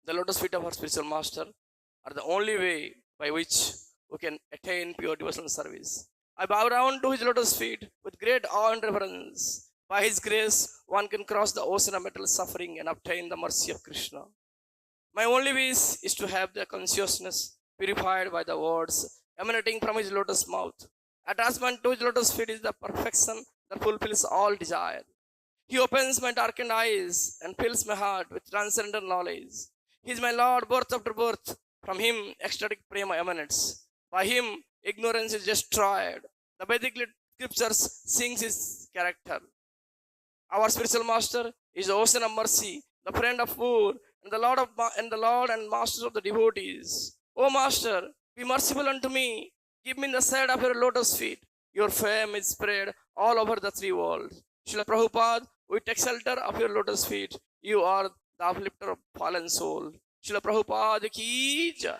The lotus feet of our spiritual master are the only way by which we can attain pure devotional service. I bow down to his lotus feet with great awe and reverence. By his grace, one can cross the ocean of material suffering and obtain the mercy of Krishna. My only wish is to have the consciousness purified by the words emanating from his lotus mouth. Attachment to his lotus feet is the perfection that fulfills all desire. He opens my darkened eyes and fills my heart with transcendental knowledge. He is my Lord, birth after birth. From him, ecstatic prema emanates. By him, ignorance is destroyed. The Vedic scriptures sings his character. Our spiritual master is the ocean of mercy, the friend of poor, and the Lord and master of the devotees. O Master, be merciful unto me. Give me the shade of your lotus feet. Your fame is spread all over the three worlds. Srila Prabhupada, we take shelter of your lotus feet. You are the uplifter of fallen soul. Srila Prabhupada ki jai.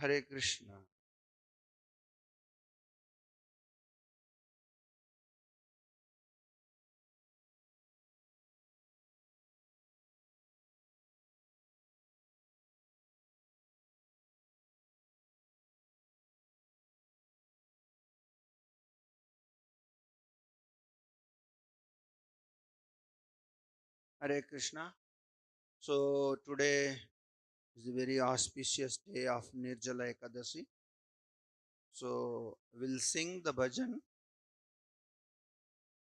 Hare Krishna. Hare Krishna. So today is a very auspicious day of Nirjala Ekadasi. So we'll sing the bhajan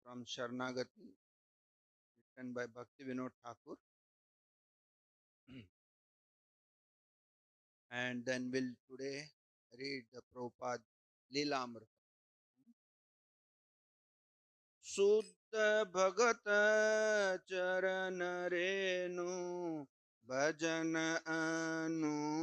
from Sharnagati written by Bhakti Vinod Thakur. And then we'll today read the Prabhupada Lilamritam. Suddha Bhagata Charana Renu Bhajan Anukula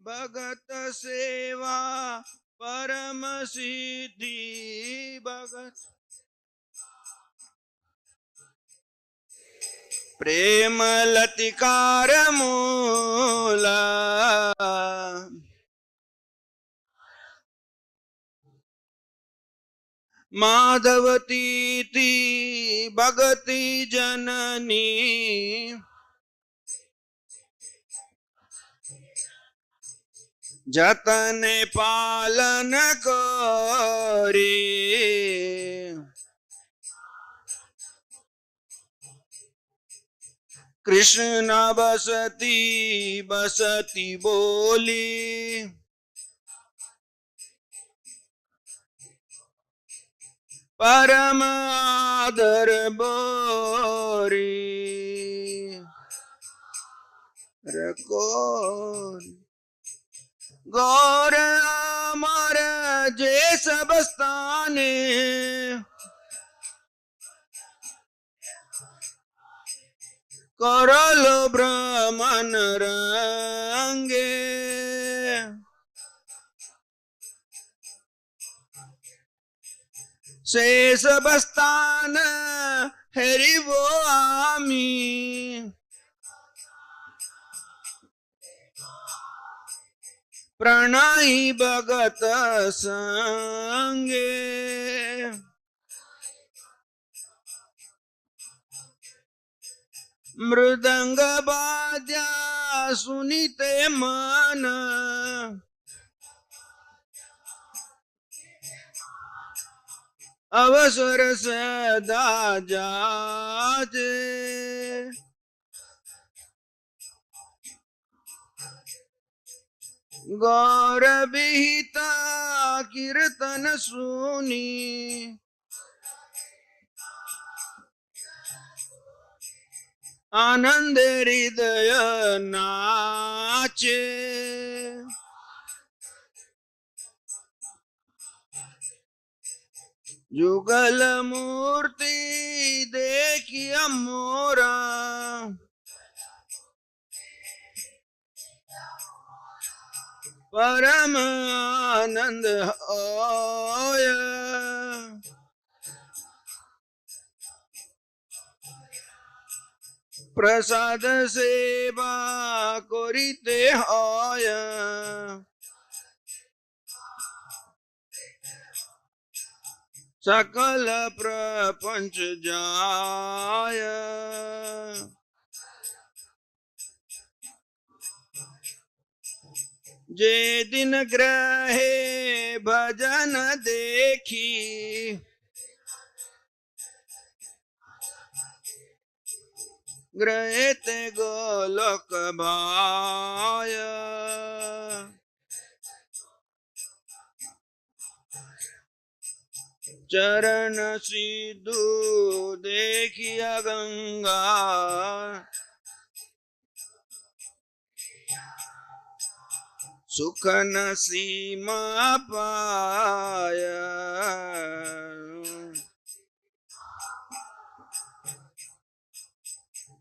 Bhagat Seva Paramasiddhi Bhagat Prema Latikara Mula Madhavati Ti Bhagati Janani Jatane Palana Kari Krishna Basati Basati Boli Paramadar Bori Rakon Gora Mara Jesabastane Karalo Brahman Range Sesabastana Harivo Ami प्रणयी भगत संगे मृदंग बाद्या सुनिते मन अवसर सदा जाते गौर विहिता कीर्तन सुनी आनंद हृदय नाचे जुगल मूर्ति देखिया मोरा परम आनंद होय प्रसाद सेवा करिते होय सकल प्रपंच जाय जे दिन ग्रहे भजन देखी ग्रहित गोलोक भाय चरण सिद्धू देखिया गंगा सुख न सीमा पाय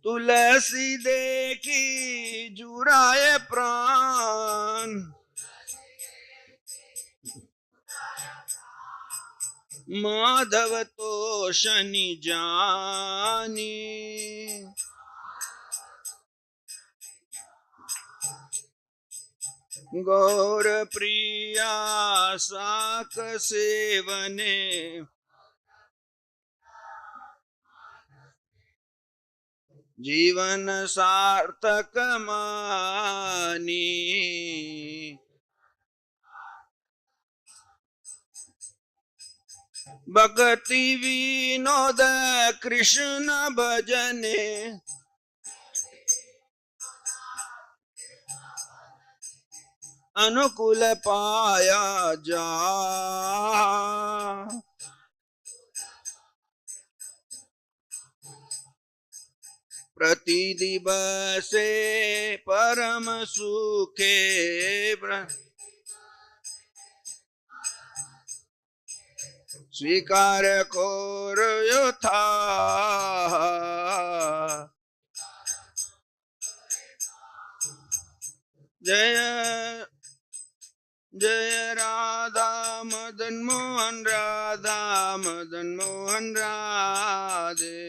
तुलसी देखी जुराए प्राण माधव तो शनि जानी गौर प्रिया साक सेवने जीवन सार्थक मानी भक्ति विनोद कृष्ण भजने अनुकूल पाया जा प्रति दिवसे परम सुखे स्वीकार कोर यथा जय जय राधा मदन मोहन राधा मदन मोहन राधे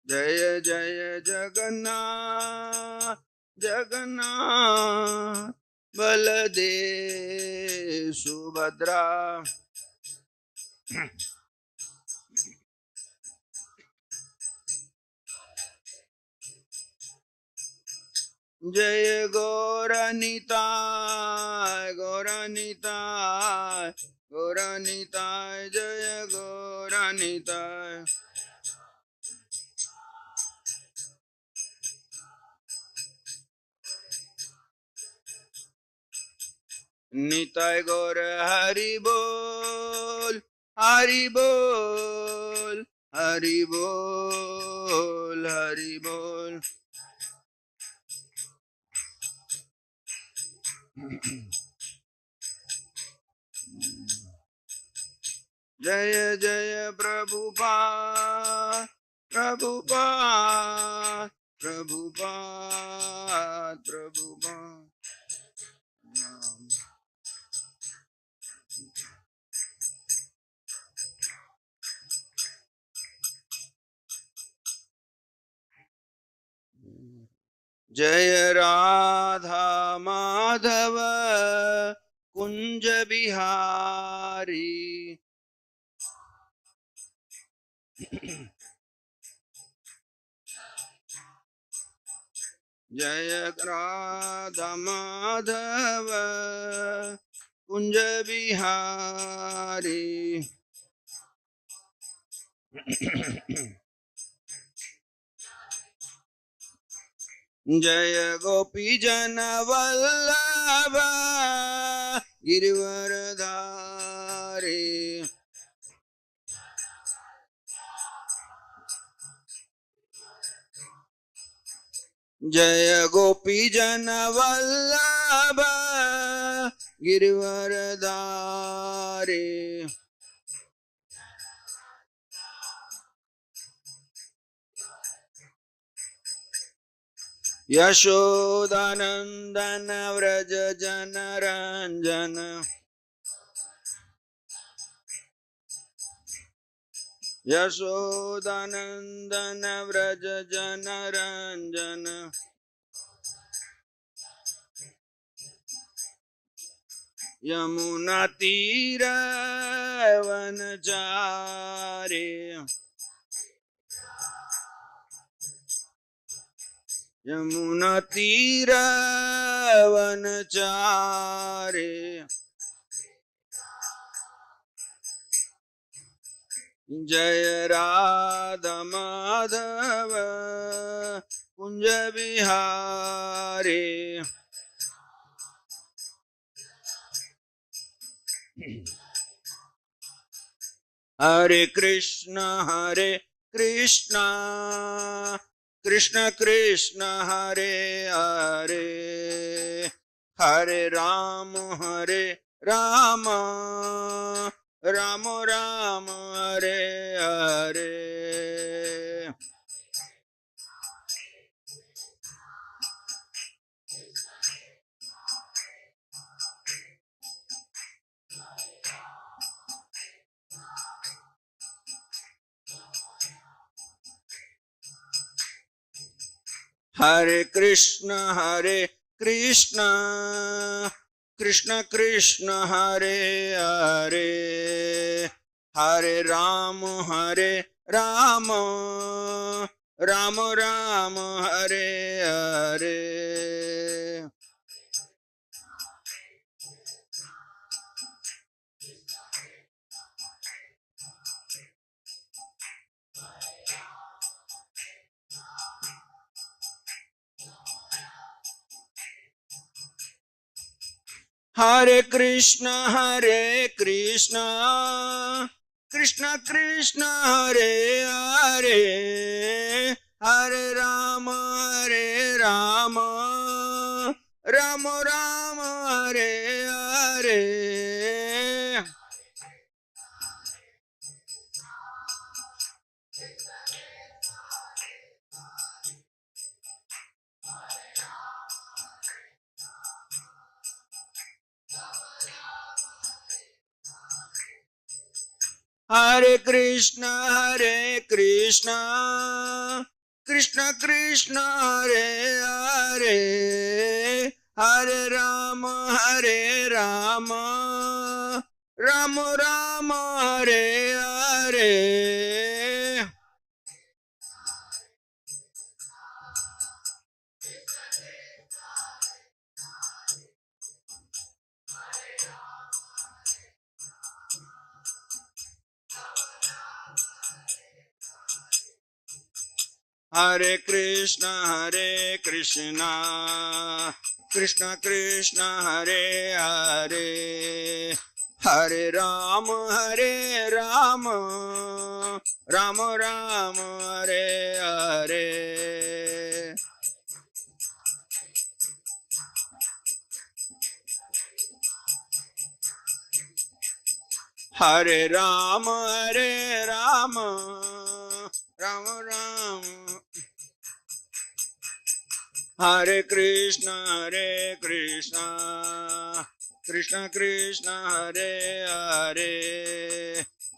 जय जय जगन्नाथ जगन्नाथ बलदेव सुभद्रा जय गौरनिताय गौरनिताय गौरनिताय जय गौरनिताय निताय गौर हरि बोल हरि बोल हरि बोल हरि बोल जय जय प्रभुपाद प्रभुपाद प्रभुपाद प्रभुपाद जय राधा माधव कुंज बिहारी। जय राधा माधव कुंज बिहारी। जय गोपी जन वल्लभ गिरिवरधारी। जय गोपी जन वल्लभ गिरिवरधारी। यशोदानंदन व्रज जन रंजन। यशोदानंदन व्रज जन रंजन। यमुना तीर वनचारी। यमुना तीर वनचारी। जय राधा माधव कुंज बिहारी। हरे कृष्णा कृष्ण कृष्ण हरे हरे, हरे राम राम राम हरे हरे। हरे कृष्ण कृष्ण कृष्ण हरे हरे, हरे राम राम राम हरे हरे। हरे कृष्ण कृष्ण कृष्ण हरे हरे, हरे राम राम राम हरे हरे। हरे कृष्ण कृष्ण कृष्ण हरे हरे, हरे राम राम हरे हरे। हरे कृष्ण कृष्ण कृष्ण हरे हरे, हरे राम राम हरे हरे। हरे राम राम राम। हरे कृष्ण कृष्ण हरे हरे,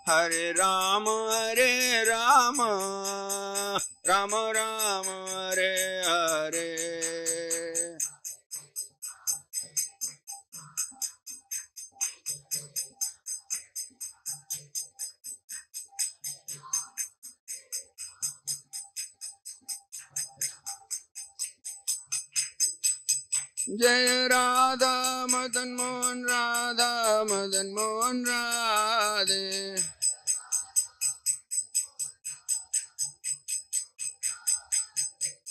हरे Ram Ram Ram Hare Hare. Jaya Radha Madan Mohan Radha Madan Mohan Radhe.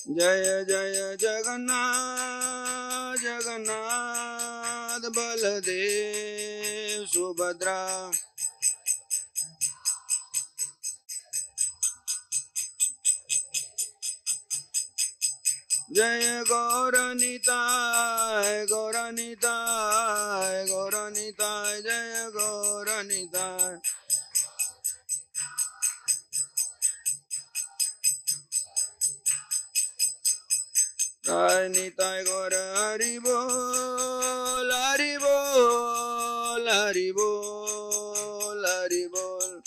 Jaya Jaya Jagannath Jagannath Baladev Subhadra. Jaya Gauranitai Gauranitai Gauranitai Jaya Gauranitai. Jai Nitai Gaur Hari Bol Hari Bol Hari Bol Hari Bol.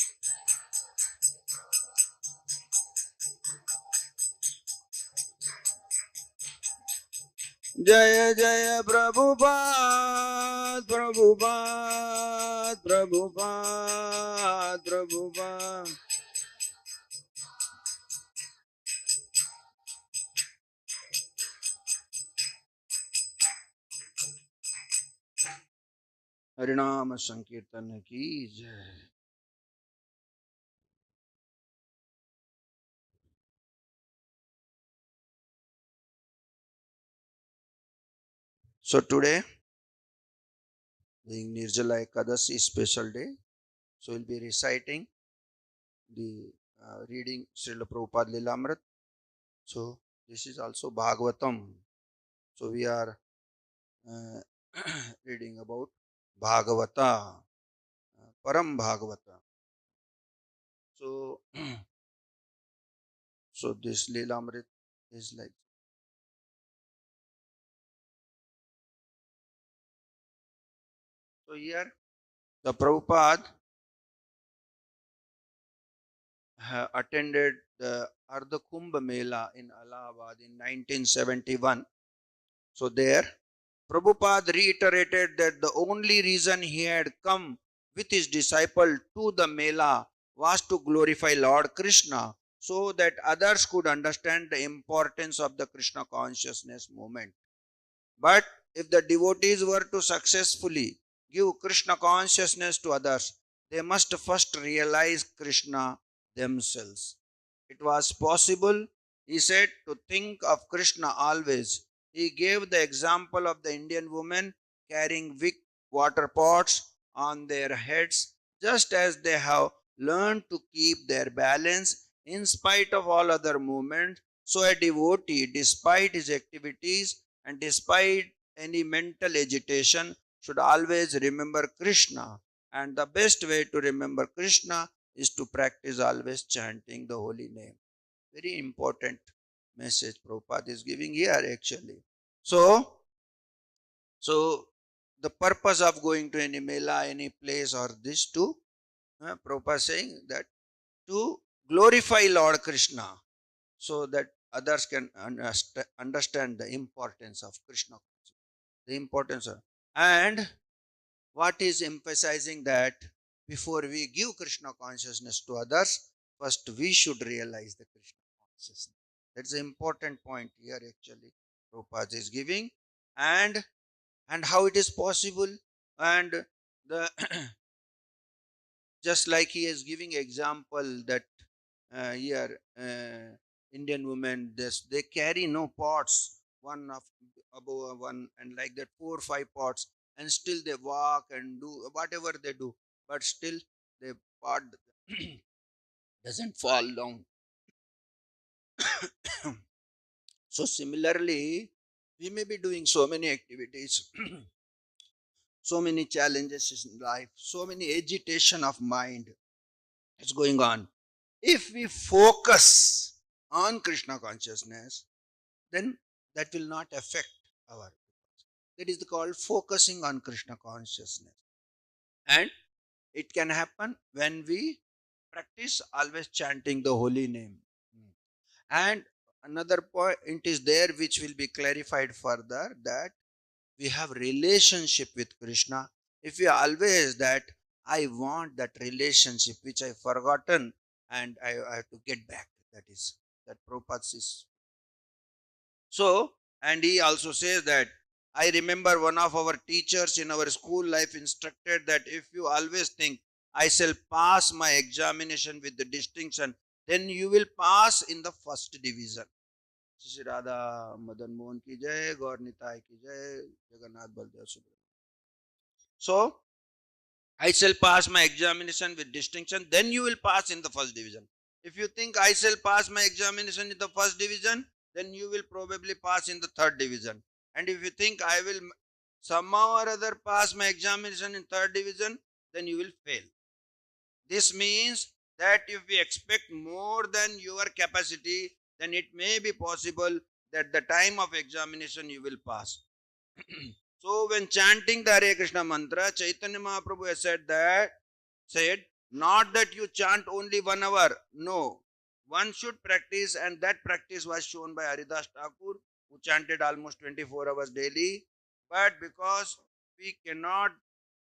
Jaya Jaya Prabhupada Prabhupada Prabhupada Prabhupada. Harinama Sankirtan ki jai. So today, being Nirjala Ekadasi special day, so we'll be reciting the reading Srila Prabhupada Lilamritam. So this is also Bhagavatam. So we are uh, reading about Bhagavata, Param Bhagavata. So, so this Lilamrit is like. So here the Prabhupada attended the Ardha Kumbh Mela in Allahabad in 1971. So there, Prabhupada reiterated that the only reason he had come with his disciple to the Mela was to glorify Lord Krishna so that others could understand the importance of the Krishna consciousness movement. But if the devotees were to successfully give Krishna consciousness to others, they must first realize Krishna themselves. It was possible, he said, to think of Krishna always. He gave the example of the Indian women carrying big water pots on their heads, just as they have learned to keep their balance in spite of all other movements. So a devotee, despite his activities and despite any mental agitation, should always remember Krishna. And the best way to remember Krishna is to practice always chanting the holy name. Very important message Prabhupada is giving here actually. So, the purpose of going to any mela, any place or this to, Prabhupada saying that to glorify Lord Krishna so that others can understand the importance of Krishna. The importance of, and what is emphasizing that before we give Krishna consciousness to others, first we should realize the Krishna consciousness. That's the important point here actually Prabhupada is giving, and how it is possible, and the just like he is giving example that here Indian women, this they carry no pots, one of above one, and like that 4 or 5 pots, and still they walk and do whatever they do, but still the pot doesn't fall down. So similarly, we may be doing so many activities, so many challenges in life, so many agitation of mind is going on. If we focus on Krishna consciousness, then that will not affect our. That is called focusing on Krishna consciousness. And it can happen when we practice always chanting the holy name. And another point is there which will be clarified further, that we have relationship with Krishna. If we always that I want that relationship which I forgotten and I have to get back. That is that Prabhupada is. So, and he also says that I remember one of our teachers in our school life instructed that if you always think, I shall pass my examination with the distinction, then you will pass in the first division. Shri Radha Madan Mohan ki jai, Gaur Nitai ki jai, Jagannath Baldev Subramanian. So, I shall pass my examination with distinction, then you will pass in the first division. If you think I shall pass my examination in the first division, then you will probably pass in the third division. And if you think I will somehow or other pass my examination in third division, then you will fail. This means that if we expect more than your capacity, then it may be possible that the time of examination you will pass. So when chanting the Hare Krishna mantra, Chaitanya Mahaprabhu has said, not that you chant only 1 hour. No, one should practice, and that practice was shown by Haridas Thakur, who chanted almost 24 hours daily. But because we cannot,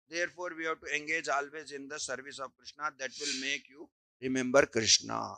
therefore we have to engage always in the service of Krishna. That will make you remember Krishna.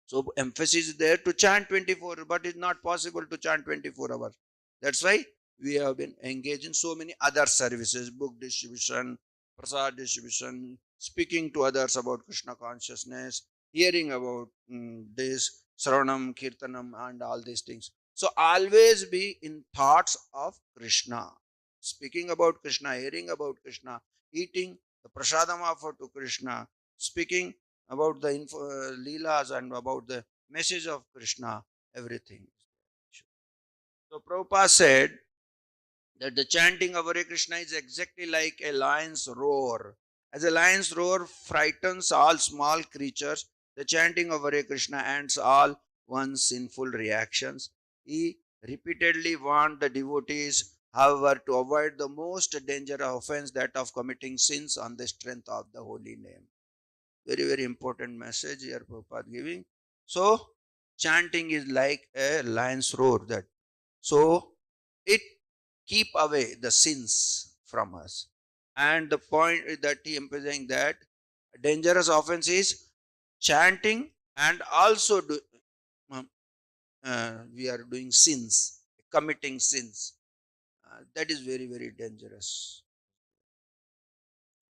So emphasis is there to chant 24, but it's not possible to chant 24 hours. That's why we have been engaged in so many other services, book distribution, prasad distribution, speaking to others about Krishna consciousness, hearing about this, Sravanam, Kirtanam, and all these things. So always be in thoughts of Krishna, speaking about Krishna, hearing about Krishna, eating the prasadam offered to Krishna, speaking about the Leelas and about the message of Krishna, everything. So Prabhupada said that the chanting of Hare Krishna is exactly like a lion's roar. As a lion's roar frightens all small creatures, the chanting of Hare Krishna ends all one's sinful reactions. He repeatedly warned the devotees, however, to avoid the most dangerous offense, that of committing sins on the strength of the holy name. Very, very important message here Prabhupada giving. So, chanting is like a lion's roar. That so it keep away the sins from us. And the point that he emphasizing that dangerous offense is chanting and also we are doing sins, committing sins. That is very, very dangerous.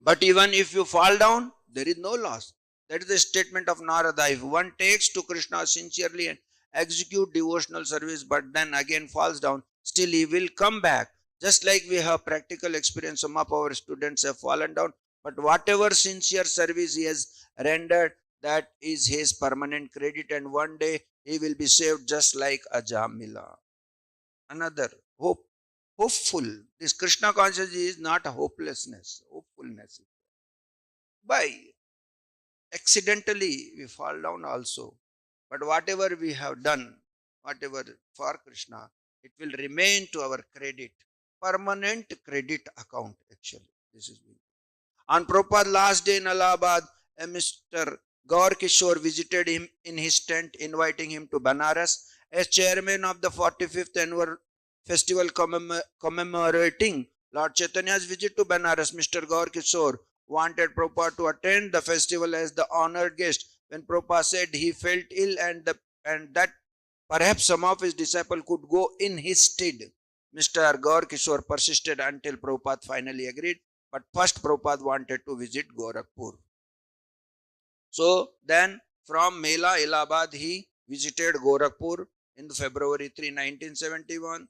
But even if you fall down, there is no loss. That is the statement of Narada. If one takes to Krishna sincerely and execute devotional service, but then again falls down, still he will come back. Just like we have practical experience, some of our students have fallen down, but whatever sincere service he has rendered, that is his permanent credit, and one day he will be saved just like a Jamila. Another hopeful. This Krishna consciousness is not a hopelessness, hopefulness. By accidentally we fall down also, but whatever we have done, whatever for Krishna, it will remain to our credit, permanent credit account. Actually, this is on Prabhupada's last day in Allahabad, a Mr. Gorakhpur visited him in his tent, inviting him to Benares as chairman of the 45th annual festival commemorating Lord Chaitanya's visit to Benares. Mr. Gorakhpur wanted Prabhupada to attend the festival as the honored guest. When Prabhupada said he felt ill and that perhaps some of his disciples could go in his stead, Mr. Gorakhpur persisted until Prabhupada finally agreed. But first Prabhupada wanted to visit Gorakhpur. So then from Mela, Allahabad, he visited Gorakhpur in February 3, 1971.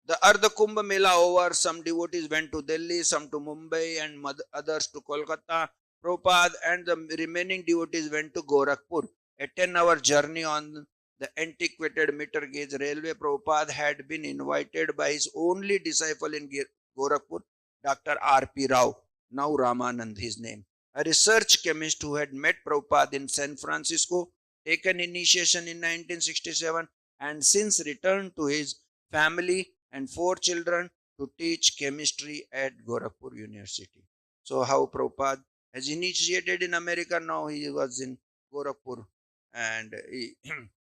The Ardha Kumbh Mela over, some devotees went to Delhi, some to Mumbai, and others to Kolkata. Prabhupada and the remaining devotees went to Gorakhpur, a 10-hour journey on the antiquated meter gauge railway. Prabhupada had been invited by his only disciple in Gorakhpur, Dr. R.P. Rao, now Ramanand his name, a research chemist who had met Prabhupada in San Francisco, taken initiation in 1967, and since returned to his family and 4 children to teach chemistry at Gorakhpur University. So how Prabhupada has initiated in America, now he was in Gorakhpur, and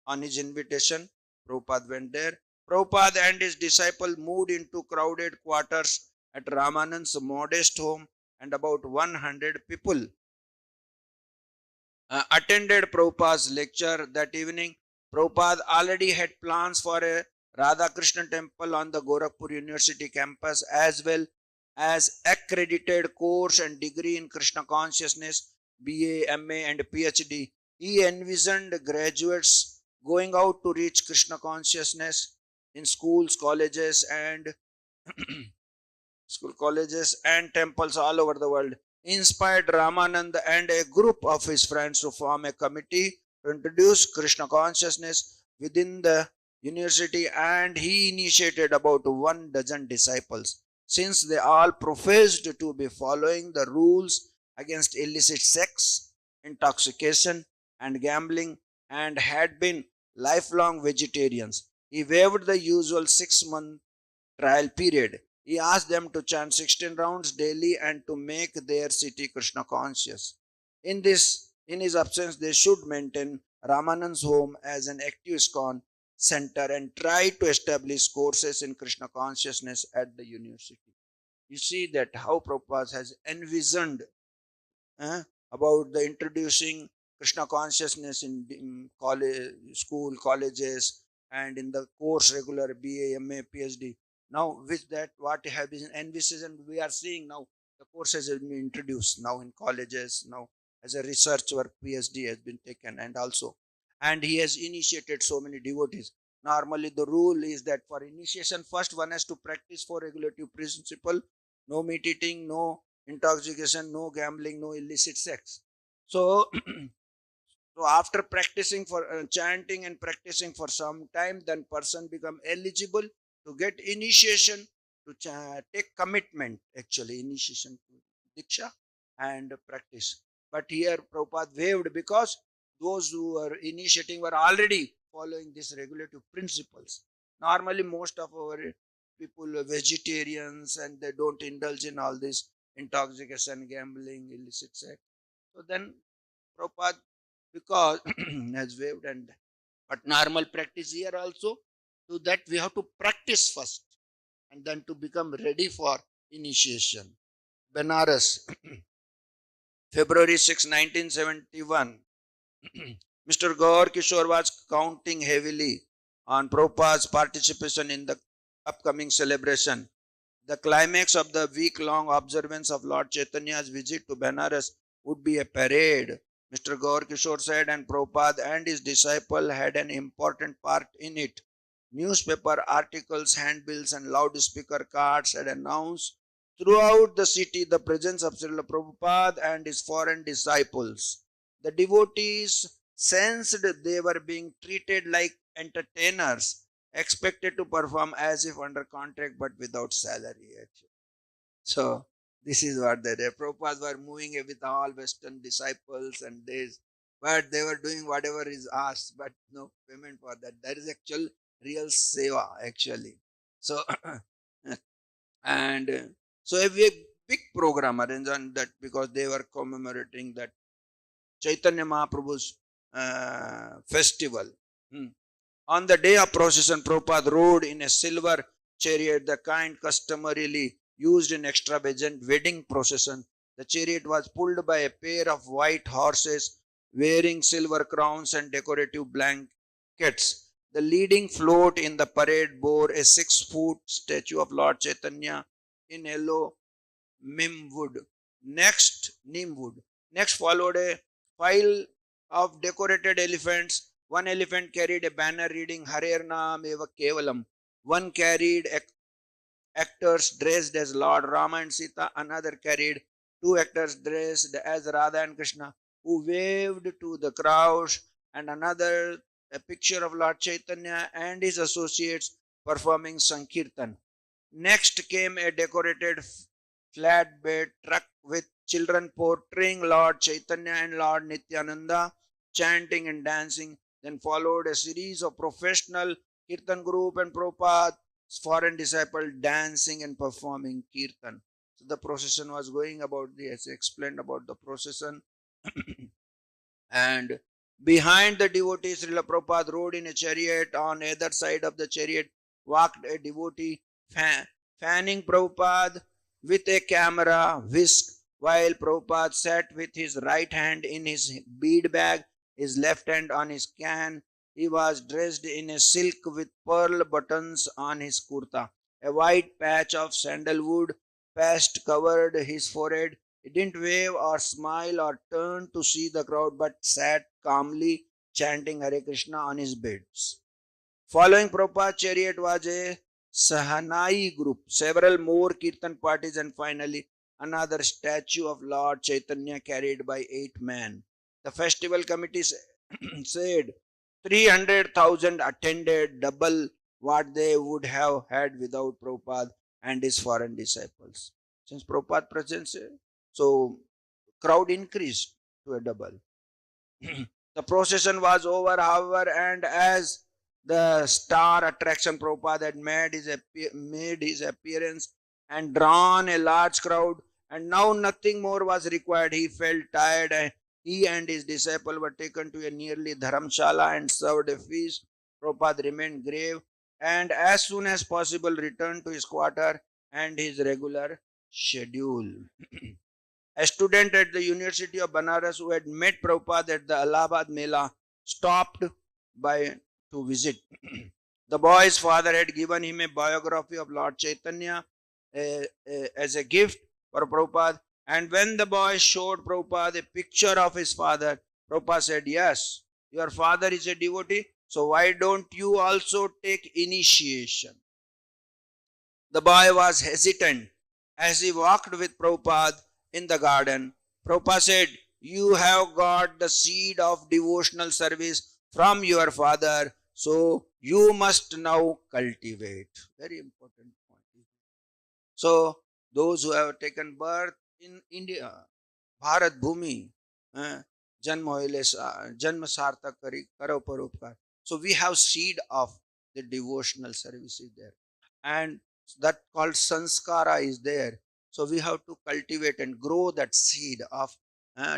on his invitation, Prabhupada went there. Prabhupada and his disciple moved into crowded quarters at Ramanand's modest home, and about 100 people attended Prabhupada's lecture that evening. Prabhupada already had plans for a Radha Krishna temple on the Gorakhpur University campus, as well as accredited course and degree in Krishna consciousness, BA, MA and PhD. He envisioned graduates going out to reach Krishna consciousness in colleges and temples all over the world. He inspired Ramanand and a group of his friends to form a committee to introduce Krishna consciousness within the university, and he initiated about 12 disciples. Since they all professed to be following the rules against illicit sex, intoxication, and gambling, and had been lifelong vegetarians, he waived the usual 6-month trial period. He asked them to chant 16 rounds daily and to make their city Krishna conscious. In his absence, they should maintain Ramanand's home as an active ISKCON center and try to establish courses in Krishna consciousness at the university. You see that how Prabhupada has envisioned about the introducing Krishna consciousness in college, school, colleges, and in the course regular BA, MA, PhD. Now, with that, what have been envisaged, we are seeing now the courses have been introduced now in colleges. Now, as a research work, PhD has been taken, and he has initiated so many devotees. Normally, the rule is that for initiation, first one has to practice for regulative principle: no meat eating, no intoxication, no gambling, no illicit sex. So, so after practicing for chanting and practicing for some time, then person become eligible to get initiation, to take commitment, actually initiation to Diksha and practice. But here Prabhupada waived because those who were initiating were already following these regulative principles. Normally most of our people are vegetarians and they don't indulge in all this intoxication, gambling, illicit sex. So then Prabhupada, because has waived, and but normal practice here also, to that we have to practice first and then to become ready for initiation. Benares, February 6, 1971. Mr. Gorakhpur was counting heavily on Prabhupada's participation in the upcoming celebration. The climax of the week-long observance of Lord Chaitanya's visit to Benares would be a parade. Mr. Gorakhpur said, and Prabhupada and his disciple had an important part in it. Newspaper articles, handbills, and loudspeaker cards had announced throughout the city the presence of Srila Prabhupada and his foreign disciples. The devotees sensed they were being treated like entertainers, expected to perform as if under contract but without salary. Actually. So this is what the Prabhupada were moving with all Western disciples and this, but they were doing whatever is asked, but no payment for that. That is actual real seva actually. So and so a big program arranged on that because they were commemorating that Chaitanya Mahaprabhu's festival. On the day of procession, Prabhupada rode in a silver chariot, the kind customarily used in extravagant wedding procession. The chariot was pulled by a pair of white horses wearing silver crowns and decorative blankets. The leading float in the parade bore a 6-foot statue of Lord Chaitanya in yellow neem wood. Next followed a file of decorated elephants. One elephant carried a banner reading Hare Nam Eva Kevalam. One carried actors dressed as Lord Rama and Sita. Another carried 2 actors dressed as Radha and Krishna who waved to the crowds, and another a picture of Lord Chaitanya and his associates performing Sankirtan. Next came a decorated flatbed truck with children portraying Lord Chaitanya and Lord Nityananda, chanting and dancing. Then followed a series of professional Kirtan group and Prabhupada's foreign disciple dancing and performing Kirtan. So the procession was going about as explained about the procession. And behind the devotee, Srila Prabhupada rode in a chariot. On either side of the chariot walked a devotee fanning Prabhupada with a camera whisk, while Prabhupada sat with his right hand in his bead bag, his left hand on his can. He was dressed in a silk with pearl buttons on his kurta. A white patch of sandalwood paste covered his forehead. He didn't wave or smile or turn to see the crowd, but sat calmly chanting Hare Krishna on his beds. Following Prabhupada's chariot was a Sahanai group, several more Kirtan parties, and finally another statue of Lord Chaitanya carried by 8 men. The festival committee said 300,000 attended, double what they would have had without Prabhupada and his foreign disciples. Since Prabhupada presence, so crowd increased to a double. The procession was over, however, and as the star attraction Prabhupada had made his appearance and drawn a large crowd, and now nothing more was required. He felt tired, and he and his disciple were taken to a nearly dharamshala and served a feast. Prabhupada remained grave and as soon as possible returned to his quarter and his regular schedule. A student at the University of Benares who had met Prabhupada at the Allahabad Mela stopped by to visit. The boy's father had given him a biography of Lord Chaitanya as a gift for Prabhupada, and when the boy showed Prabhupada a picture of his father, Prabhupada said, "Yes, your father is a devotee, so why don't you also take initiation?" The boy was hesitant as he walked with Prabhupada in the garden. Prabhupada said, "You have got the seed of devotional service from your father, so you must now cultivate." Very important point. So, those who have taken birth in India, Bharat Bhumi, Janma Sartak Karo Paropkar. So, we have seed of the devotional services there. And that called sanskara is there. So we have to cultivate and grow that seed of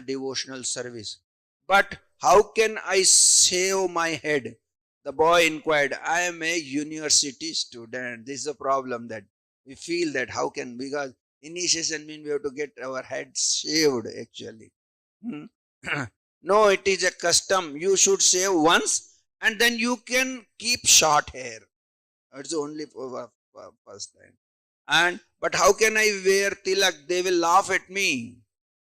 devotional service. But how can I save my head? The boy inquired. I am a university student. This is a problem that we feel that how can, because initiation means we have to get our head shaved actually. No, it is a custom. You should shave once and then you can keep short hair. It's only for first time. And but how can I wear tilak? They will laugh at me.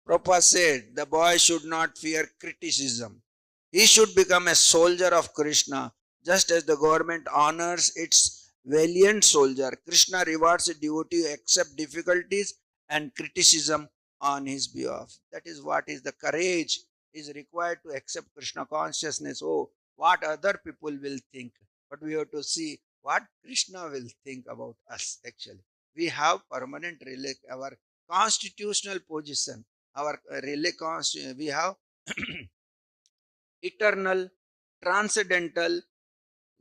Prabhupada said the boy should not fear criticism. He should become a soldier of Krishna, just as the government honors its valiant soldier. Krishna rewards a devotee who accepts difficulties and criticism on his behalf. That is what is the courage is required to accept Krishna consciousness. Oh, what other people will think. But we have to see what Krishna will think about us actually. We have permanent our constitutional position, our we have eternal, transcendental,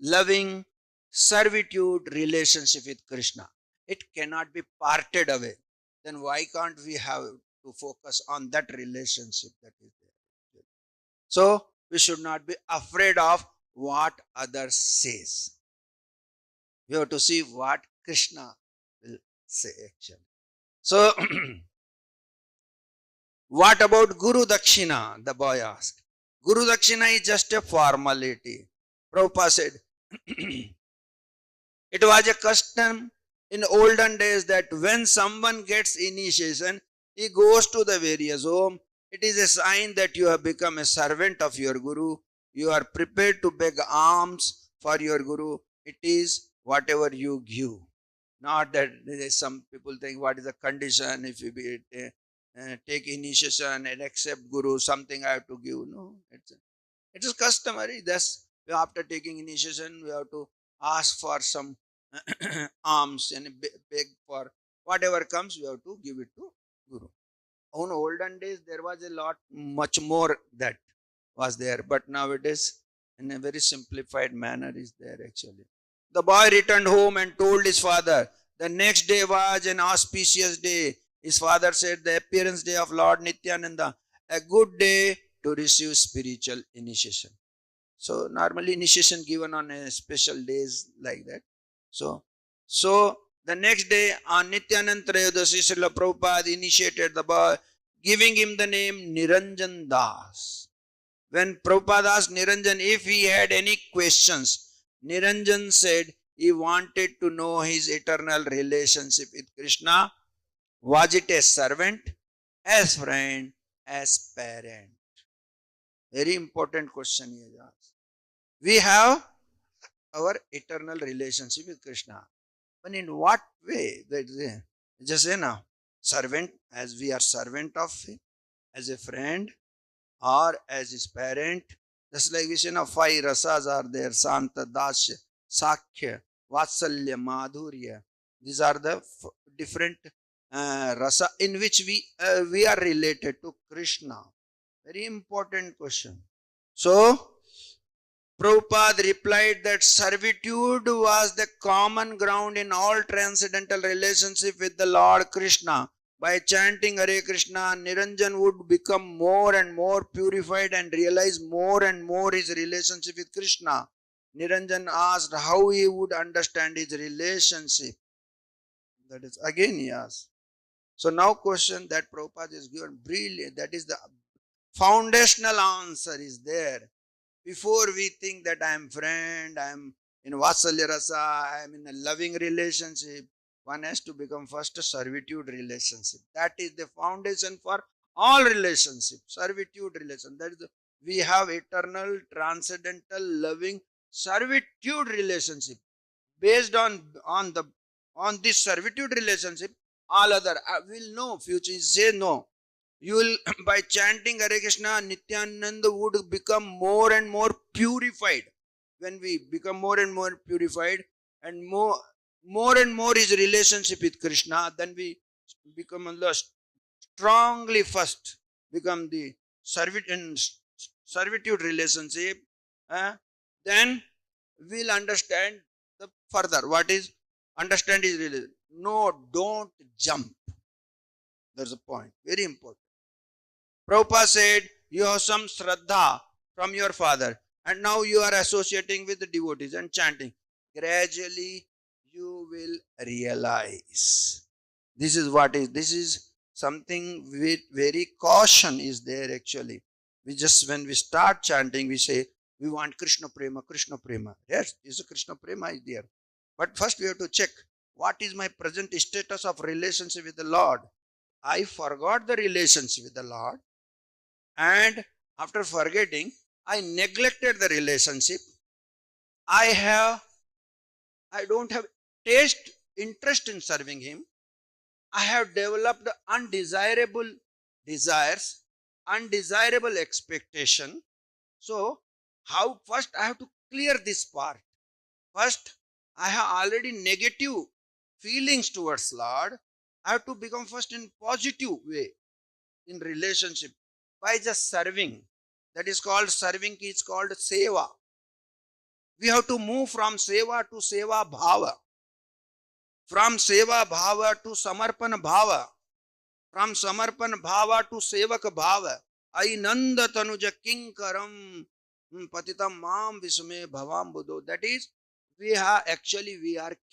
loving, servitude relationship with Krishna. It cannot be parted away. Then why can't we have to focus on that relationship that is there? So we should not be afraid of what others says. We have to see what Krishna will say actually. So, what about Guru Dakshina? The boy asked. Guru Dakshina is just a formality. Prabhupada said, it was a custom in olden days that when someone gets initiation, he goes to the various home. It is a sign that you have become a servant of your Guru. You are prepared to beg alms for your Guru. It is whatever you give. Not that some people think what is the condition if you take initiation and accept Guru, something I have to give. No, it is customary. Thus, after taking initiation, we have to ask for some alms and beg for whatever comes, we have to give it to Guru. On olden days, there was a lot, much more that was there. But nowadays, in a very simplified manner is there actually. The boy returned home and told his father. The next day was an auspicious day. His father said the appearance day of Lord Nityananda, a good day to receive spiritual initiation. So normally initiation given on a special days like that. So the next day on Nityananda Trayodasi, Srila Prabhupada initiated the boy, giving him the name Niranjan Das. When Prabhupada asked Niranjan if he had any questions, Niranjan said he wanted to know his eternal relationship with Krishna. Was it as servant, as friend, as parent? Very important question he has asked. We have our eternal relationship with Krishna. But in what way? Just say now, servant, as we are servant of him, as a friend, or as his parent. Just like we say now, five rasas are there: Santa, Dasya, Sakhya, Vatsalya, Madhurya. These are the different rasa in which we are related to Krishna. Very important question. So, Prabhupada replied that servitude was the common ground in all transcendental relationship with the Lord Krishna. By chanting Hare Krishna, Niranjan would become more and more purified and realize more and more his relationship with Krishna. Niranjan asked how he would understand his relationship. That is, again he asked. So now question that Prabhupada is given, brilliant. That is the foundational answer is there. Before we think that I am friend, I am in Vatsalya Rasa, I am in a loving relationship, one has to become first a servitude relationship. That is the foundation for all relationships. Servitude relation. That is we have eternal, transcendental, loving servitude relationship. Based on this servitude relationship, all other will know. Future say no. You will, by chanting Hare Krishna, Nityananda would become more and more purified. When we become more and more purified and more and more his relationship with Krishna, then we become strongly first become the servitude relationship. Then we'll understand the further. What is understand his religion? No, don't jump. There's a point. Very important. Prabhupada said, you have some Shraddha from your father and now you are associating with the devotees and chanting. Gradually, you will realize. This is what is. This is something with very caution is there actually. We just, when we start chanting, we say, we want Krishna Prema, Krishna Prema. Yes, is a Krishna Prema is there. But first we have to check, what is my present status of relationship with the Lord? I forgot the relationship with the Lord. And after forgetting, I neglected the relationship. I don't have interest in serving him. I have developed undesirable desires, undesirable expectation. So, first I have to clear this part. First, I have already negative feelings towards Lord. I have to become first in positive way in relationship by just serving. That is called serving, is called seva. We have to move from seva to seva bhava, from seva bhava to samarpan bhava, from samarpan bhava to sevak bhava. Ainanda tanuja kinkaram patitam mam visme bhavam buddho. That is, we are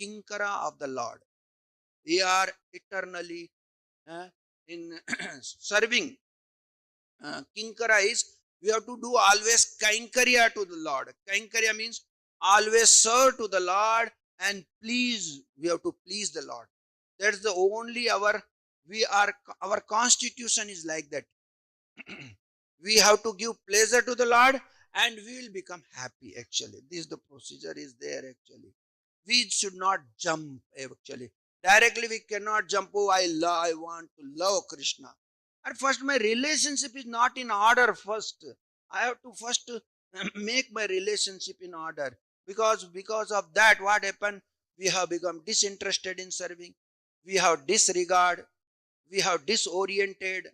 kinkara of the Lord. We are eternally in serving. Kinkara is, we have to do always kainkarya to the Lord. Kainkarya means always serve to the Lord and please. We have to please the Lord. That's the only our constitution is like that. We have to give pleasure to the Lord and we will become happy actually. This the procedure is there actually. We should not jump actually. Directly we cannot jump, oh I want to love Krishna. At first my relationship is not in order first. I have to first make my relationship in order. Because of that, what happened? We have become disinterested in serving. We have disregard. We have disoriented.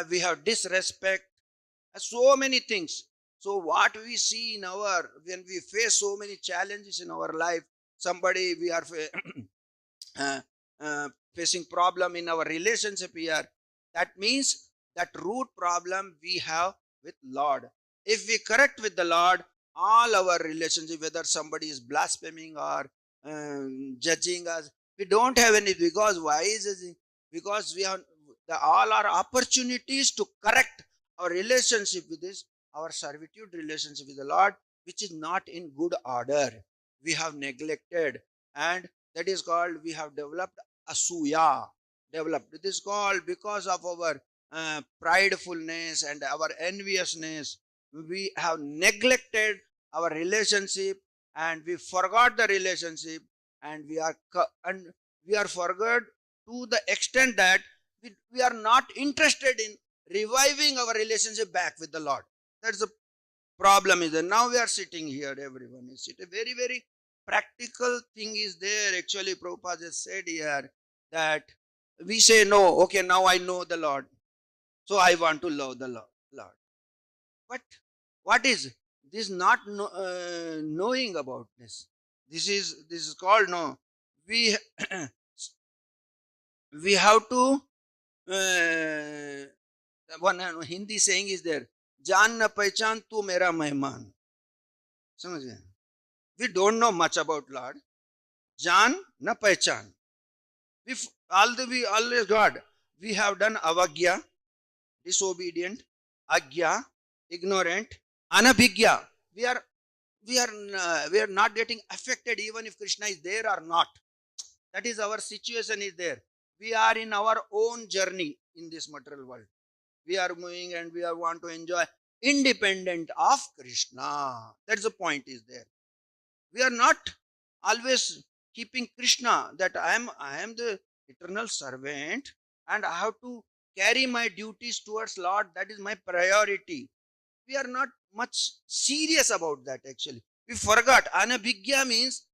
We have disrespect. So many things. So what we see in when we face so many challenges in our life, somebody we are facing problem in our relationship here, that means that root problem we have with Lord. If we correct with the Lord, all our relationship, whether somebody is blaspheming or judging us, we don't have any. Because why is it? Because we have all our opportunities to correct our relationship with this our servitude relationship with the Lord, which is not in good order. We have neglected, and that is called, we have developed asuya. Developed. It is called because of our pridefulness and our enviousness. We have neglected our relationship, and we forgot the relationship, and we are forgot to the extent that we are not interested in reviving our relationship back with the Lord. That's the problem. Is that now we are sitting here, everyone is sitting. Very, very practical thing is there. Actually, Prabhupada just said here that we say, no, okay, now I know the Lord, so I want to love the Lord. But what is this? Not knowing about this. This is called no. We we have to. One Hindi saying is there. जान न पहचान तू मेरा मेहमान. समझ गए? We don't know much about Lord. जान न पहचान. We always God. We have done avagya, disobedient, agya, ignorant, anabhigya. We are not getting affected even if Krishna is there or not. That is our situation is there. We are in our own journey in this material world. We are moving and we want to enjoy independent of Krishna. That's the point is there. We are not always keeping Krishna, that I am the eternal servant and I have to carry my duties towards Lord. That is my priority. We are not much serious about that actually. We forgot. Anabhigya means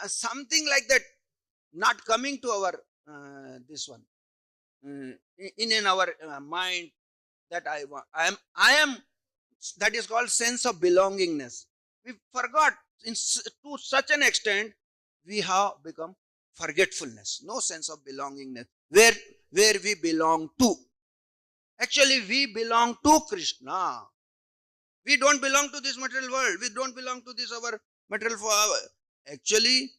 something like that, not coming to our this one in our mind, that I am. That is called sense of belongingness. We forgot to such an extent we have become forgetfulness, no sense of belongingness. Where we belong to? Actually, we belong to Krishna. We don't belong to this material world. We don't belong to this our material actually,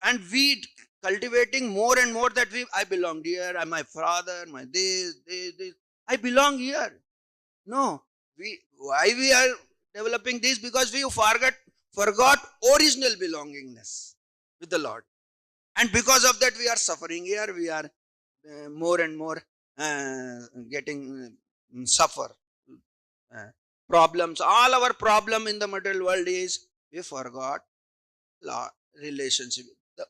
and we cultivating more and more that I belong here. I'm my father, my this. I belong here. No, why we are developing this? Because we forgot original belongingness with the Lord, and because of that we are suffering here. We are more and more getting suffer problems. All our problem in the material world is we forgot relationship.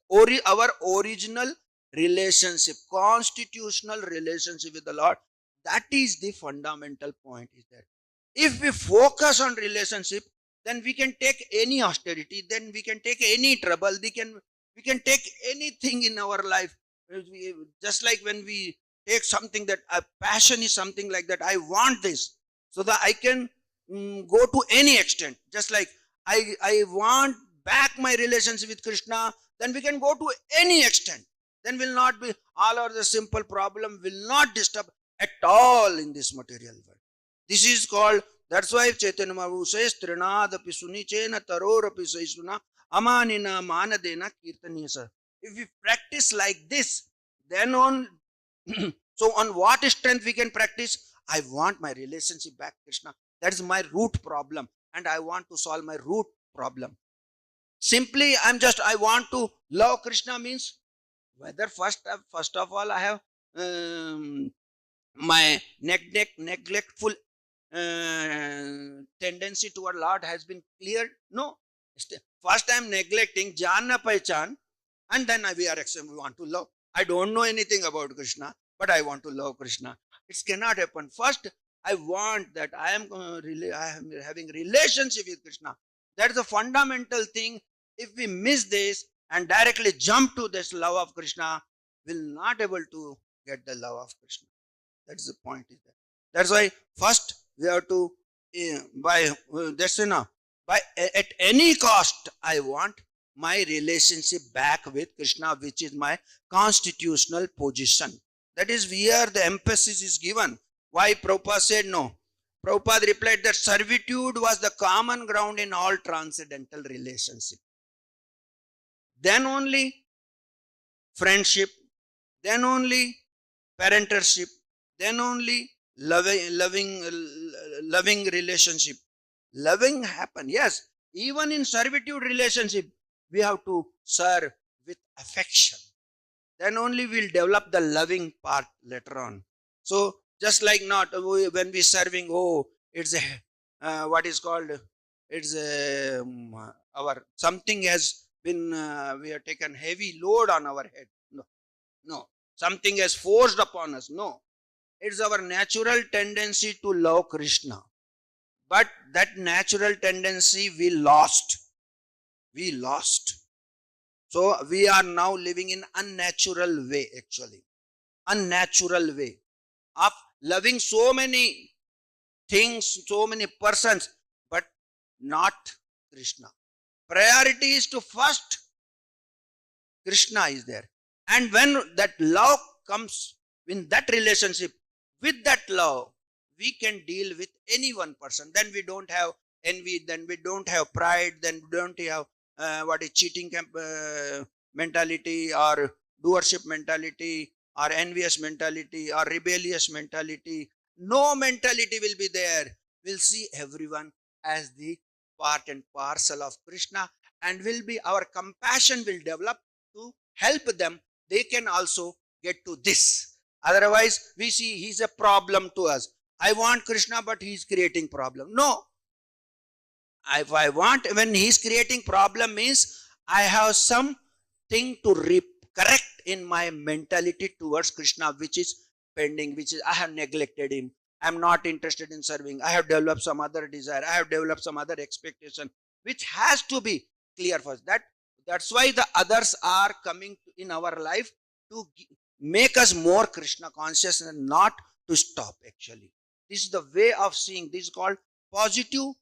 Our original relationship, constitutional relationship with the Lord. That is the fundamental point is there. If we focus on relationship, then we can take any austerity, then we can take any trouble, we can take anything in our life. Just like when we take something that a passion is something like that, I want this, so that I can go to any extent. Just like I want back my relationship with Krishna, then we can go to any extent. Then will not be all of the simple problem will not disturb at all in this material world. This is called, that's why Chaitanya Mahaprabhu says, Trinadapi sunichena tarorapi saisuna amanina manadena kirtaniyasa. If we practice like this, then on, so on what strength we can practice? I want my relationship back, Krishna. That is my root problem, and I want to solve my root problem. Simply, I want to love Krishna means, whether first of all I have my neglectful tendency toward Lord has been cleared. No, first I am neglecting jana pehchan, and then we want to love. I don't know anything about Krishna, but I want to love Krishna. It cannot happen. First, I want that I am having relationship with Krishna. That is the fundamental thing. If we miss this and directly jump to this love of Krishna, will not able to get the love of Krishna. That's the point. Is that. That's why first we have to at any cost I want my relationship back with Krishna, which is my constitutional position. That is where the emphasis is given. Why Prabhupada said no? Prabhupada replied that servitude was the common ground in all transcendental relationship. Then only friendship, then only parentership, then only loving relationship, Loving happen. Yes, even in servitude relationship, we have to serve with affection. Then only we'll develop the loving part later on. So just like not when we serving, oh, it's a what is called, it's a our something has been we have taken heavy load on our head. No, no, something has forced upon us. No, it's our natural tendency to love Krishna, but that natural tendency we lost. So we are now living in unnatural way, actually unnatural way of loving so many things, so many persons, but not Krishna. Priority is to first Krishna is there. And when that love comes in that relationship, with that love, we can deal with any one person. Then we don't have envy, then we don't have pride, then we don't have what is cheating mentality or doership mentality or envious mentality or rebellious mentality. No mentality will be there. We'll see everyone as the part and parcel of Krishna, and will be our compassion will develop to help them. They can also get to this. Otherwise, we see he's a problem to us. I want Krishna, but he's creating problem. No, if I want, when he's creating problem means I have something to correct in my mentality towards Krishna, which is pending, which is I have neglected him. I'm not interested in serving. I have developed some other desire. I have developed some other expectation, which has to be clear first. That's why the others are coming in our life to make us more Krishna conscious and not to stop. Actually, this is the way of seeing. This is called positive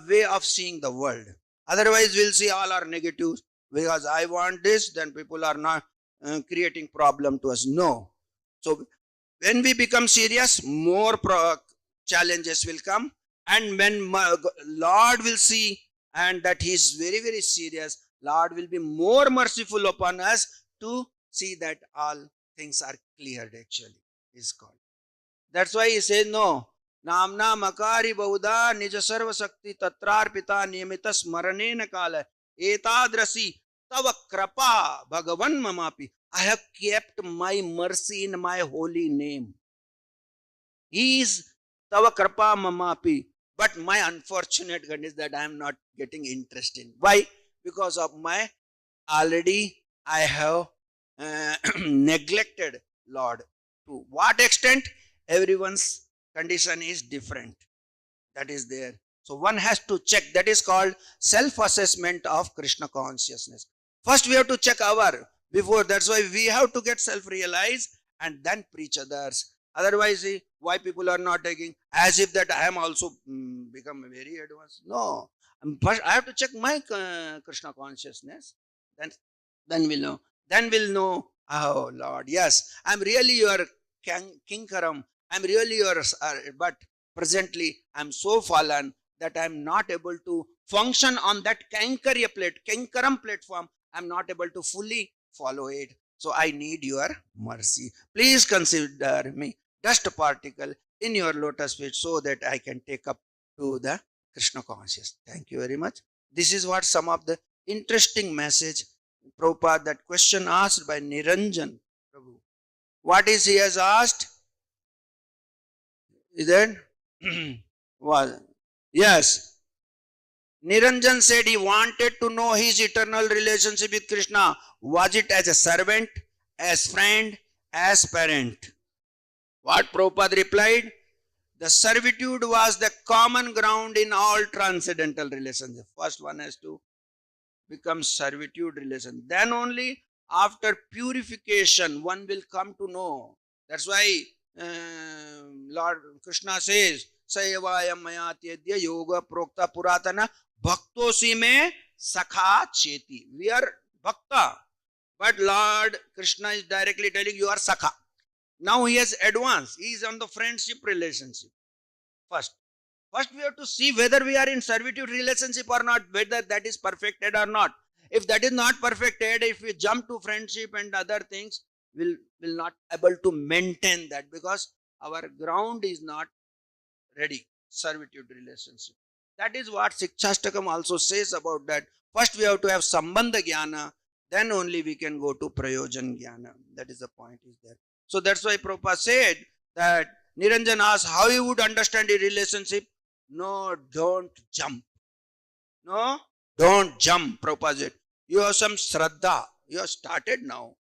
way of seeing the world. Otherwise, we'll see all our negatives. Because I want this, then people are not creating problem to us. No. So when we become serious, more challenges will come. And when Lord will see and that he is very, very serious, Lord will be more merciful upon us to see that all things are cleared, actually, is called. That's why he says, no, namna makari bahuda nija sarva sakti tatrarpita niyamita smaranena kala etadrasi tava krapa bhagavan mamapi. I have kept my mercy in my holy name. He is tava krapa mamapi. But my unfortunate condition is that I am not getting interest in. Why? Because of my already I have neglected Lord. To what extent? Everyone's condition is different. That is there. So one has to check. That is called self-assessment of Krishna consciousness. First we have to check our before. That's why we have to get self-realized and then preach others. Otherwise, why people are not taking as if that I am also become very advanced. No. First I have to check my Krishna consciousness. Then we'll know. Then we'll know, oh Lord, yes, I'm really your Kinkaram. I'm really your, but presently I'm so fallen that I'm not able to function on that Kinkaram platform. I'm not able to fully follow it. So I need your mercy. Please consider me dust particle in your lotus feet so that I can take up to the Krishna consciousness. Thank you very much. This is what some of the interesting message Prabhupada, that question asked by Niranjan Prabhu. What is he has asked? Is that? Was yes. Niranjan said he wanted to know his eternal relationship with Krishna. Was it as a servant, as friend, as parent? What Prabhupada replied? The servitude was the common ground in all transcendental relationships. First one has to become servitude relation. Then only after purification one will come to know. That's why Lord Krishna says, Sayavayam mayatedya yoga prokta puratana bhaktosi me sakha cheti. We are bhakta, but Lord Krishna is directly telling you are sakha. Now he has advanced. He is on the friendship relationship. First we have to see whether we are in servitude relationship or not, whether that is perfected or not. If that is not perfected, if we jump to friendship and other things, will not able to maintain that because our ground is not ready. Servitude relationship. That is what Sikshastakam also says about that. First we have to have Sambandha Jnana, then only we can go to Prayojan Jnana. That is the point is there. So that's why Prabhupada said that Niranjan asked how you would understand a relationship. No, don't jump. No, don't jump, Prabhupada said. You have some Shraddha. You have started now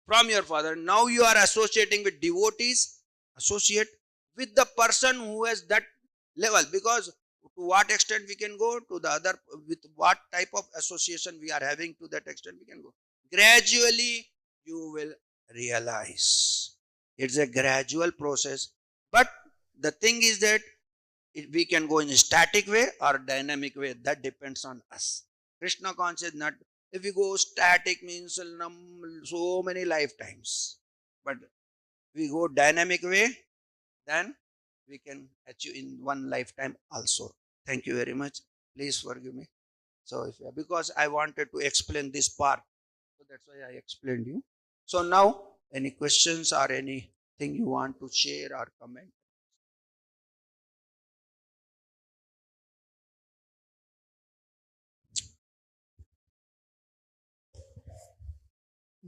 from your father. Now you are associating with devotees, associate with the person who has that level. Because to what extent we can go to the other, with what type of association we are having, to that extent we can go. Gradually you will realize. It's a gradual process. But the thing is that we can go in a static way or dynamic way. That depends on us. Krishna conscious not. If we go static means so many lifetimes. But we go dynamic way, then we can achieve in one lifetime also. Thank you very much. Please forgive me. So if because I wanted to explain this part, so that's why I explained you. So now any questions or anything you want to share or comment?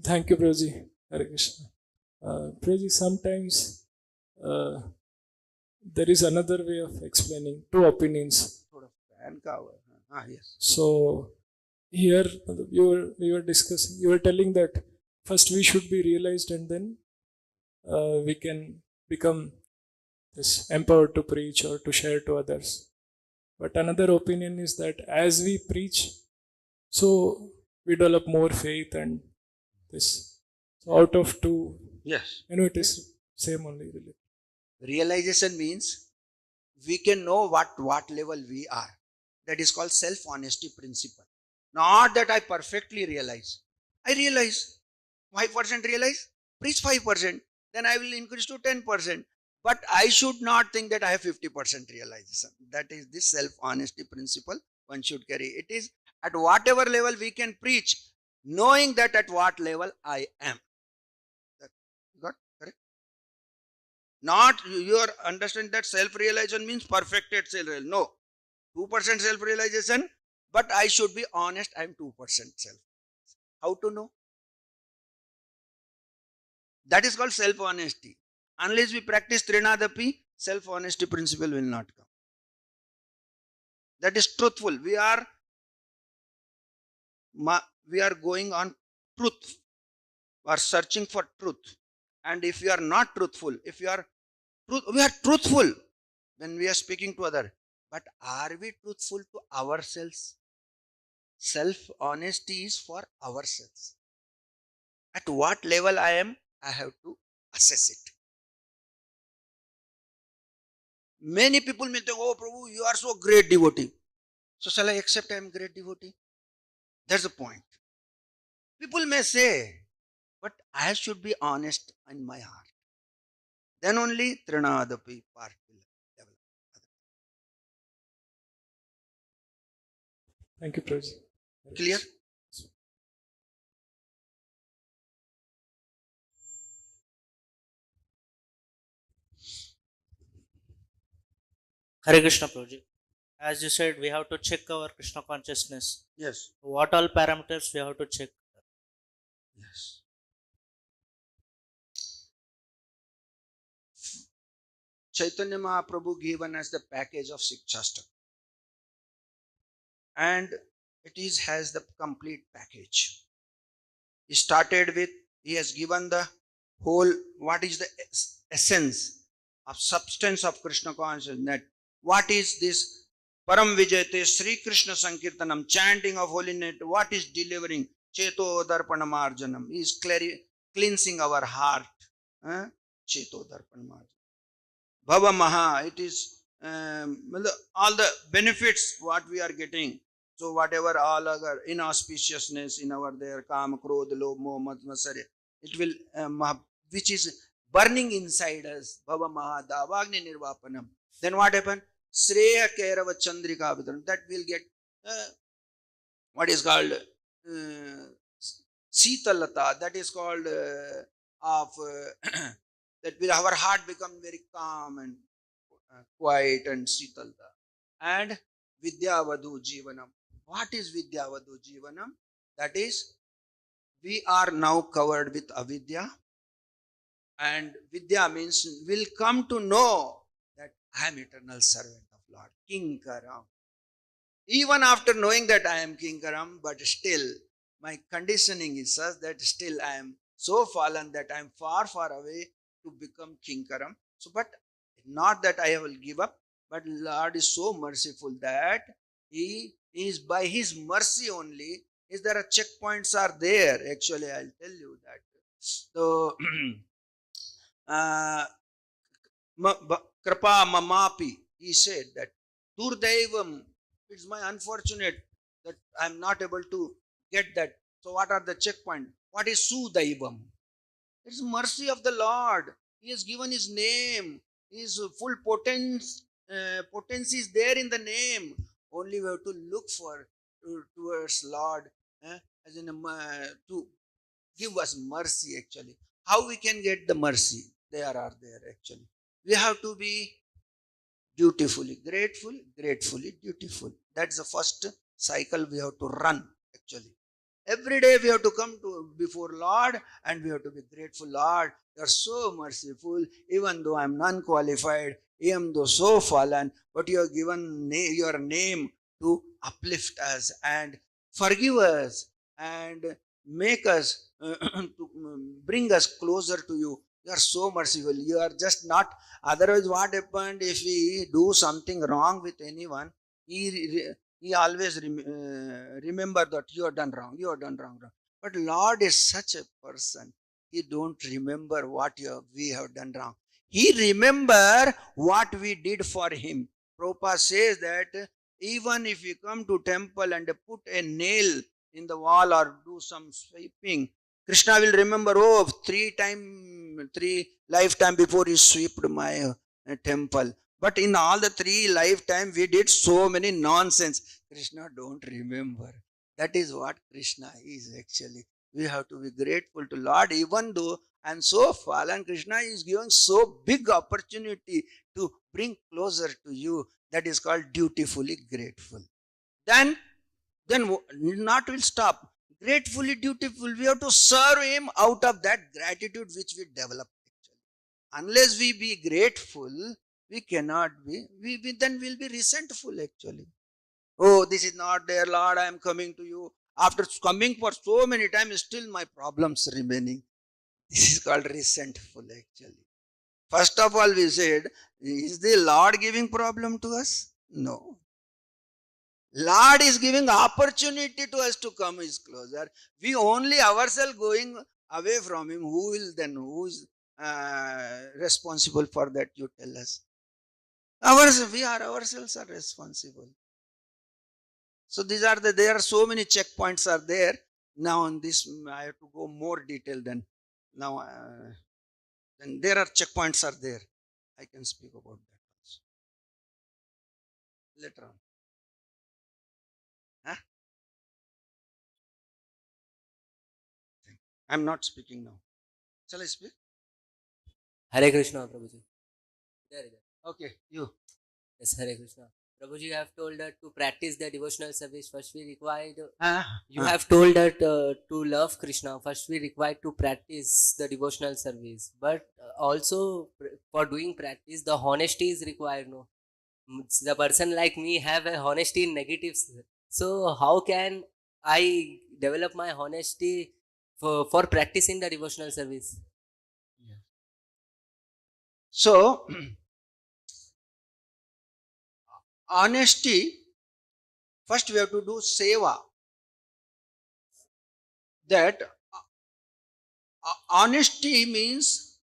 Thank you, Prabhuji. Hare Krishna. Prabhuji, sometimes uh, there is another way of explaining two opinions. Fan cover. Yes. So here we were discussing, you were telling that first we should be realized and then we can become this empowered to preach or to share to others. But another opinion is that as we preach, so we develop more faith and this. So out of two, Yes. it is same only really. Realization means we can know what level we are. That is called self-honesty principle. Not that I perfectly realize. I realize 5% realize, preach 5%, then I will increase to 10%. But I should not think that I have 50% realization. That is this self-honesty principle one should carry. It is at whatever level we can preach, knowing that at what level I am. That, got correct? Not your understand that self-realization means perfected self-realization. No. 2% self-realization, but I should be honest, I am 2% self. How to know? That is called self-honesty. Unless we practice Trinadapi, self-honesty principle will not come. That is truthful. We are going on truth. We are searching for truth. And if we are not truthful, we are truthful when we are speaking to others. But are we truthful to ourselves? Self-honesty is for ourselves. At what level I am, I have to assess it. Many people may think, oh Prabhu, you are so great devotee. So shall I accept I am great devotee? That's the point. People may say, but I should be honest in my heart. Then only Trinadapi part will develop. Thank you, Prabhuji. Clear? Hare Krishna Prabhuji. As you said, we have to check our Krishna consciousness. Yes. What all parameters we have to check? Yes. Chaitanya Mahaprabhu given us the package of Sikshastakam. And it has the complete package. He started with, he has given the whole, what is the essence of substance of Krishna consciousness. What is this Param Vijayate Sri Krishna Sankirtanam, chanting of holiness, what is delivering? Cheto Darpanam Arjanam, he is cleansing our heart. Cheto Darpanam Arjanam. Bhava Maha, it is all the benefits what we are getting. So whatever all other inauspiciousness in our there, Kam, Krodh, Lobh, Moh, Mad, Matsarya, it will, which is burning inside us, Bhava Maha, Davagni Nirvapanam. Then what happened? Sreya Kairava Chandrika Vidram. That will get what is called Sitalata. That is called that will our heart become very calm and quiet and Sitalata. And Vidyavadhu Jivanam. What is Vidyavadhu Jivanam? That is, we are now covered with avidya, and vidya means will come to know that I am eternal servant of Lord, King Karam. Even after knowing that I am King Karam, but still my conditioning is such that still I am so fallen that I am far, far away to become King Karam. So, but not that I will give up, but Lord is so merciful that He is by His mercy only. Is there a checkpoints are there? Actually, I'll tell you that. So, uh, Krapa Mamapi, he said that Durdaivam, it's my unfortunate that I'm not able to get that. So what are the checkpoints? What is Sudaivam? It's mercy of the Lord. He has given His name. His full potency is there in the name. Only we have to look for towards Lord, as in to give us mercy. Actually, how we can get the mercy? There are there actually. We have to be dutifully grateful, gratefully dutiful. That's the first cycle we have to run actually. Every day we have to come to before Lord and we have to be grateful. Lord, you are so merciful, even though I am non-qualified, even though so fallen, but you have given your name to uplift us and forgive us and make us to bring us closer to you. You are so merciful. You are just not. Otherwise, what happened if we do something wrong with anyone? He always remember that you have done wrong, you have done wrong. But Lord is such a person. He don't remember what we have done wrong. He remember what we did for him. Prabhupada says that even if you come to temple and put a nail in the wall or do some sweeping, Krishna will remember, oh, three lifetime before you swept my temple. But in all the 3 lifetime, we did so many nonsense. Krishna don't remember. That is what Krishna is actually. We have to be grateful to Lord, even though I'm so fallen. Krishna is giving so big opportunity to bring closer to you. That is called dutifully grateful. Then not will stop. Gratefully dutiful. We have to serve Him out of that gratitude which we develop. Actually, unless we be grateful, we cannot be. We then will be resentful. Actually, oh, this is not there, Lord. I am coming to you. After coming for so many times, still my problems remaining. This is called resentful. Actually, first of all, we said, is the Lord giving problem to us? No. Lord is giving opportunity to us to come is closer. We only ourselves going away from Him. Who is responsible for that? You tell us. We are ourselves are responsible. So there are so many checkpoints are there. Now on this, I have to go more detail than now. Then there are checkpoints are there. I can speak about that also later on. Huh? I'm not speaking now. Shall I speak? Hare Krishna, Prabhuji. There. Okay, you. Yes, Hare Krishna. Prabhuji, you have told that to practice the devotional service, first we required. You have told that to love Krishna, first we required to practice the devotional service. But also for doing practice, the honesty is required. No, the person like me have a honesty in negatives. So how can I develop my honesty for practicing the devotional service? So, honesty, first we have to do seva. That honesty means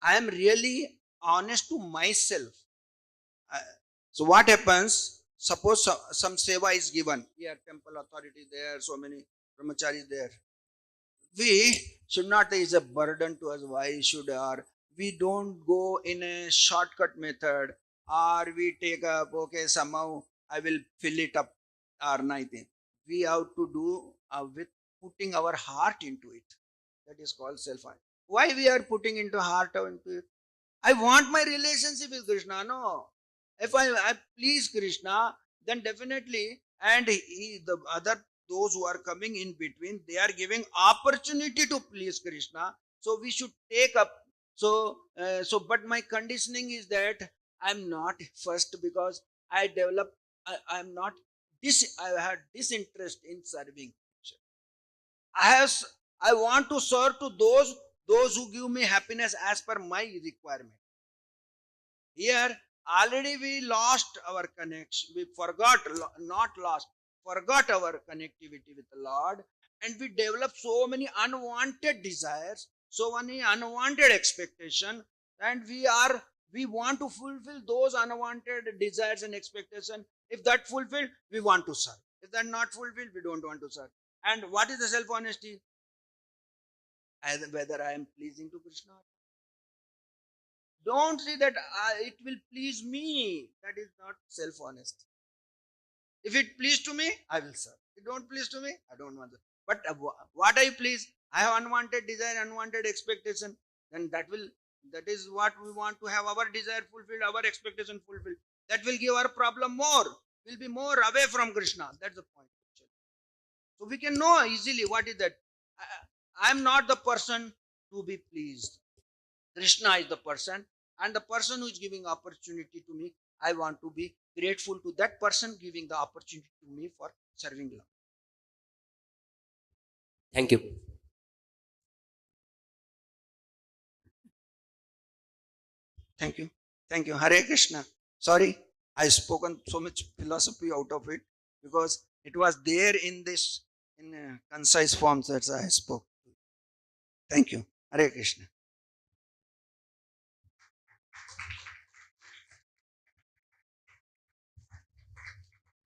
I am really honest to myself. So what happens? Suppose some seva is given. Here, temple authority there, so many brahmacharis there. We should not is a burden to us. Why should we don't go in a shortcut method, or we take up, okay, somehow I will fill it up or nothing. We have to do with putting our heart into it. That is called self. Why we are putting into heart into it? I want my relationship with Krishna. No. If I please Krishna, then definitely, and the other, those who are coming in between, they are giving opportunity to please Krishna. So we should take up. But my conditioning is that I'm not first, because I develop. I'm not I had disinterest in serving. As I want to serve to those who give me happiness as per my requirement. Here already we lost our connection. We forgot, not lost, forgot our connectivity with the Lord, and we develop so many unwanted desires, so many unwanted expectation, and we want to fulfill those unwanted desires and expectation. If that fulfilled, we want to serve. If that not fulfilled, we don't want to serve. And what is the self-honesty? Whether I am pleasing to Krishna. Don't say that it will please me. That is not self-honest. If it please to me, I will serve. If it don't please to me, I don't want to. But what I please, I have unwanted desire, unwanted expectation. Then that is what we want to have, our desire fulfilled, our expectation fulfilled. That will give our problem more. We'll be more away from Krishna. That's the point. So we can know easily what is that. I am not the person to be pleased. Krishna is the person, and the person who is giving opportunity to me, I want to be grateful to that person giving the opportunity to me for serving love. Thank you. Thank you. Thank you. Hare Krishna. Sorry, I spoken so much philosophy out of it, because it was there in this, in concise forms that I spoke. Thank you. Hare Krishna.